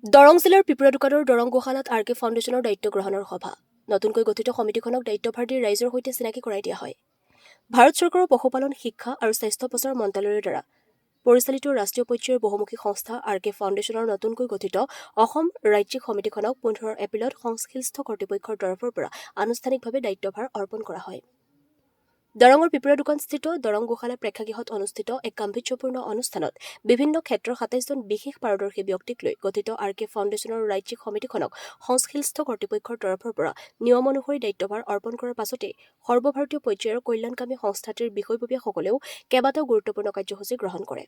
দৰং জিলাৰ পিপৰা দোকানৰ দৰং গোহালাত আৰ কে ফাউণ্ডেশ্যনৰ দায়িত্ব গ্ৰহণৰ সভা নতুনকৈ গঠিত সমিতিখনক দায়িত্বভাৰ দি ৰাইজৰ সৈতে চিনাকি কৰাই দিয়া হয়। ভাৰত চৰকাৰৰ পশুপালন শিক্ষা আৰু স্বাস্থ্য প্ৰচাৰ মন্ত্ৰালয়ৰ দ্বাৰা পৰিচালিত ৰাষ্ট্ৰীয় পৰ্যায়ৰ বহুমুখী সংস্থা আৰ কে ফাউণ্ডেশ্যনৰ নতুনকৈ গঠিত অসম ৰাজ্যিক সমিতিখনক 15 এপ্ৰিলত সংশ্লিষ্ট কৰ্তৃপক্ষৰ তৰফৰ পৰা আনুষ্ঠানিকভাৱে দায়িত্বভাৰ অৰ্পণ কৰা হয়। দৰঙৰ পিপৰা দোকানস্থিত দৰং গোহালা প্ৰেক্ষাগৃহত অনুষ্ঠিত এক গাম্ভীৰ্যপূৰ্ণ অনুষ্ঠানত বিভিন্ন ক্ষেত্ৰৰ 27জন বিশেষ পাৰদৰ্শী ব্যক্তিক লৈ গঠিত আৰ কে ফাউণ্ডেশ্যনৰ ৰাজ্যিক সমিতিখনক সংশ্লিষ্ট কৰ্তৃপক্ষৰ তৰফৰ পৰা নিয়ম অনুসৰি দায়িত্বভাৰ অৰ্পণ কৰাৰ পাছতে সৰ্বভাৰতীয় পৰ্যায়ৰ কল্যাণকামী সংস্থাটিৰ বিষয়ববীয়াসকলেও কেইবাটাও গুৰুত্বপূৰ্ণ কাৰ্যসূচী গ্ৰহণ কৰে।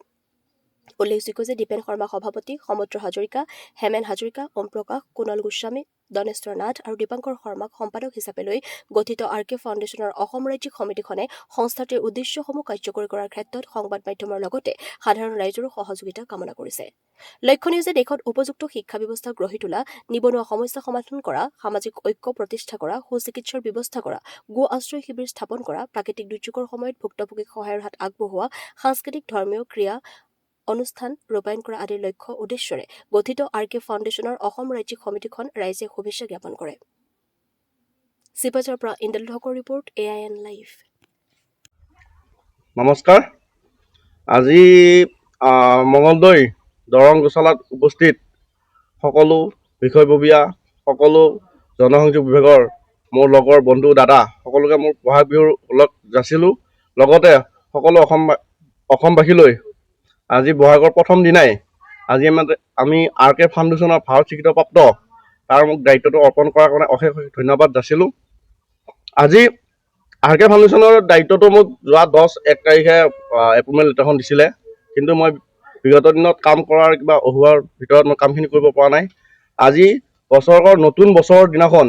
উল্লেখযোগ্য যে দীপেন শৰ্মা সভাপতি, সমুদ্ৰ হাজৰিকা, হেমেন হাজৰিকা, ওম প্ৰকাশ, কুণল গোস্বামী, দনেশ্বৰ নাথ আৰু দীপাংকৰ শৰ্মাক সম্পাদক হিচাপে লৈ গঠিত আৰ কে ফাউণ্ডেশ্যনৰ অসম ৰাজ্যিক সমিতিখনে সংস্থাটিৰ উদ্দেশ্যসমূহ কাৰ্যকৰী কৰাৰ ক্ষেত্ৰত সংবাদ মাধ্যমৰ লগতে সাধাৰণ ৰাইজৰো সহযোগিতা কামনা কৰিছে। লক্ষণীয় যে দেশত উপযুক্ত শিক্ষা ব্যৱস্থা গঢ়ি তোলা, নিবনুৱা সমস্যা সমাধান কৰা, সামাজিক ঐক্য প্ৰতিষ্ঠা কৰা, সুচিকিৎসাৰ ব্যৱস্থা কৰা, গো আশ্ৰয় শিবিৰ স্থাপন কৰা, প্ৰাকৃতিক দুৰ্যোগৰ সময়ত ভুক্তভোগীক সহায়ৰ হাত আগবঢ়োৱা, সাংস্কৃতিক ধৰ্মীয় ক্ৰিয়া অনুষ্ঠান ৰূপায়ণ কৰা আদিৰ লক্ষ্য উদ্দেশ্যৰে গঠিত আৰ কে ফাউণ্ডেশ্যনৰ অসম ৰাজ্যিক সমিতিখন ৰাইজে শুভেচ্ছা জ্ঞাপন কৰে। চিপাঝাৰৰ পৰা ইন্দ্ৰজিৎ হকৰ ৰিপৰ্ট, AIN লাইভ। নমস্কাৰ। আজি মঙলদৈ দৰং গোশালাত উপস্থিত সকলো বিষয়ববীয়া, সকলো জনসংযোগ বিভাগৰ মোৰ লগৰ বন্ধু দাদা সকলোকে মোৰ বহাগ বিহুৰ ওলগ যাচিলোঁ। লগতে সকলো অসমবাসীলৈ আজি বহাগৰ প্ৰথম দিনাই আজি আমি আৰ কে ফাউণ্ডেশ্যনৰ ভাৰত স্বীকৃতিপ্ৰাপ্ত তাৰ মোক দায়িত্বটো অৰ্পণ কৰাৰ কাৰণে অশেষ ধন্যবাদ যাচিলোঁ। আজি আৰ কে ফাউণ্ডেশ্যনৰ দায়িত্বটো মোক যোৱা 10-1 তাৰিখে এপইণ্টমেণ্ট লেটাৰখন দিছিলে, কিন্তু মই বিগত দিনত কাম কৰাৰ কিবা অসুবিধাৰ ভিতৰত মই কামখিনি কৰিব পৰা নাই। আজি বছৰৰ নতুন বছৰৰ দিনাখন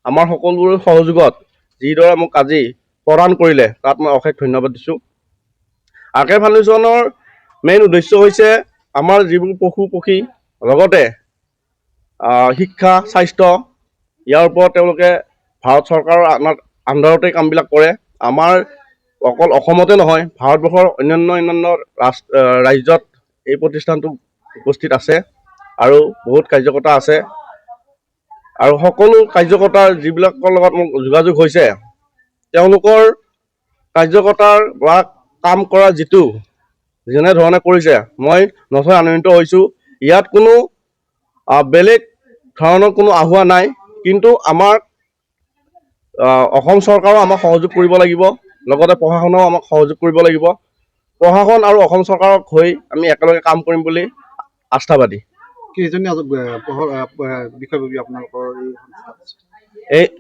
আমাৰ সকলোৰে সহযোগত যিদৰে মোক আজি প্ৰদান কৰিলে তাত মই অশেষ ধন্যবাদ দিছোঁ। আৰ কে ফাউণ্ডেশ্যনৰ মেইন উদ্দেশ্য হৈছে আমাৰ যিবোৰ পশু পক্ষী লগতে শিক্ষা, স্বাস্থ্য ইয়াৰ ওপৰত তেওঁলোকে ভাৰত চৰকাৰৰ আণ্ডাৰতে কামবিলাক কৰে। আমাৰ অকল অসমতে নহয়, ভাৰতবৰ্ষৰ অন্যান্য ৰাজ্যত এই প্ৰতিষ্ঠানটো উপস্থিত আছে আৰু বহুত কাৰ্যকৰ্তা আছে। আৰু সকলো কাৰ্যকৰ্তাৰ যিবিলাকৰ লগত মোক যোগাযোগ হৈছে, তেওঁলোকৰ কাৰ্যকৰ্তাৰ বা কাম কৰা যেনেধৰণে কৰিছে মই নথৈ আনন্দিত হৈছোঁ। ইয়াত কোনো বেলেগ ধৰণৰ কোনো আহ্বান নাই, কিন্তু আমাৰ অসম চৰকাৰেও আমাক সহযোগ কৰিব লাগিব, লগতে প্ৰশাসনেও আমাক সহযোগ কৰিব লাগিব। প্ৰশাসন আৰু অসম চৰকাৰক হৈ আমি একেলগে কাম কৰিম বুলি আস্থাবাদী। কেইজনীয়া বিষয়ববী আপোনালোকৰ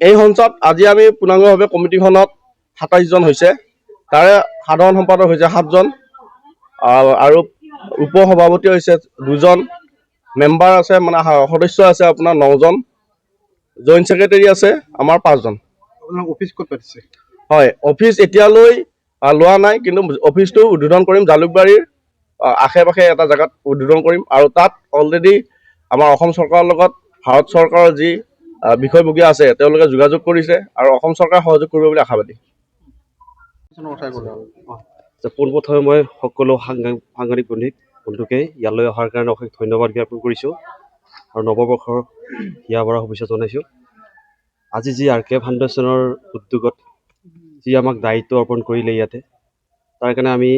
এই সঞ্চাত আজি আমি পূৰ্ণাংগভাৱে কমিটিখনত 27 জন হৈছে, তাৰে সাধাৰণ সম্পাদক হৈছে 7 জন আৰু উপ সভাপতি হৈছে 2 জন, মেম্বাৰ আছে মানে সদস্য আছে আপোনাৰ 9 জন, জইণ্ট ছেক্ৰেটাৰী আছে আমাৰ 5 জন। আপোনাৰ অফিচ ক'ত পাতিছে? হয়, অফিচ এতিয়ালৈ লোৱা নাই, কিন্তু অফিচটো উদ্বোধন কৰিম জালুকবাৰীৰ আশে পাশে এটা জেগাত উদ্বোধন কৰিম। আৰু তাত অলৰেডি আমাৰ অসম চৰকাৰৰ লগত ভাৰত চৰকাৰৰ যি বিষয়ববীয়া আছে তেওঁলোকে যোগাযোগ কৰিছে আৰু অসম চৰকাৰে সহযোগ কৰিব বুলি আশাবাদী। পোনপ্ৰথমে মই সকলো সাংবাদিক বন্ধুকে ইয়ালৈ অহাৰ কাৰণে অশেষ ধন্যবাদ জ্ঞাপন কৰিছোঁ আৰু নৱবৰ্ষৰ হিয়া ভৰা শুভেচ্ছা জনাইছোঁ। আজি যি আৰ কে ফাউণ্ডেশ্যনৰ উদ্যোগত যি আমাক দায়িত্ব অৰ্পণ কৰিলে ইয়াতে, তাৰ কাৰণে আমি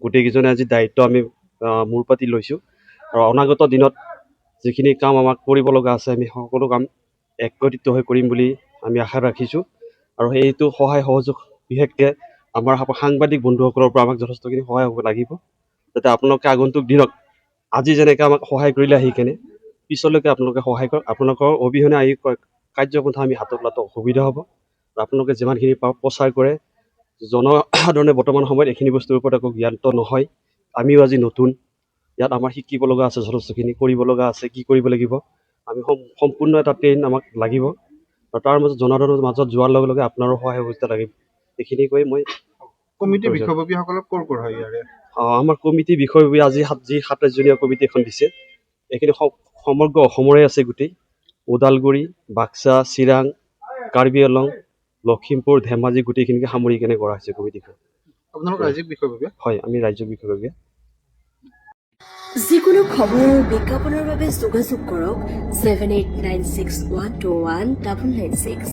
গোটেইকেইজনে আজি দায়িত্ব আমি মূৰ পাতি লৈছোঁ আৰু অনাগত দিনত যিখিনি কাম আমাক কৰিব লগা আছে আমি সকলো কাম একত্ৰিত হৈ কৰিম বুলি আমি আশা ৰাখিছোঁ। আৰু সেইটো সহায় সহযোগ বিশেষকৈ আমাৰ সাংবাদিক বন্ধুসকলৰ পৰা আমাক যথেষ্টখিনি সহায় হ'ব লাগিব, যাতে আপোনালোকে আগন্তুক দিনত আজি যেনেকৈ আমাক সহায় কৰিলে আহি কেনে পিছলৈকে আপোনালোকে সহায় কৰক। আপোনালোকৰ অবিহনে আহি কাৰ্যপন্থা আমি হাতত লোৱাটো অসুবিধা হ'ব। আপোনালোকে যিমানখিনি প্ৰচাৰ কৰে, জনসাধাৰণে বৰ্তমান সময়ত এইখিনি বস্তুৰ ওপৰত একো জ্ঞাত নহয়। আমিও আজি নতুন, ইয়াত আমাৰ শিকিব লগা আছে, যথেষ্টখিনি কৰিব লগা আছে। কি কৰিব লাগিব, আমি সম্পূৰ্ণ এটা ট্ৰেইন আমাক লাগিব আৰু তাৰ মাজত জনসাধাৰণৰ মাজত যোৱাৰ লগে লগে আপোনাৰো সহায় সহযোগিতা লাগিব। এইখিনি কৈ মই কমিটিৰ বিষয়ববীয়াসকলক ক'ৰ হয় ইয়াৰে? আমাৰ কমিটি বিষয়ববীয়া আজি যি 27জনীয়া কমিটি এখন দিছে, এইখিনি সমগ্ৰ অসমৰে আছে। গোটেই ওদালগুৰি, বাক্সা, চিৰাং, কাৰ্বি আংলং, লখিমপুৰ, ধেমাজি গোটেইখিনিকে সামৰি কেনে কৰা হৈছে কমিটিখন। আপোনালোক ৰাজ্যিক বিষয়ববীয়া? হয়, আমি ৰাজ্যিক বিষয়ববীয়া। যিকোনো খবৰ আৰু বিজ্ঞাপনৰ বাবে যোগাযোগ কৰক 7896121996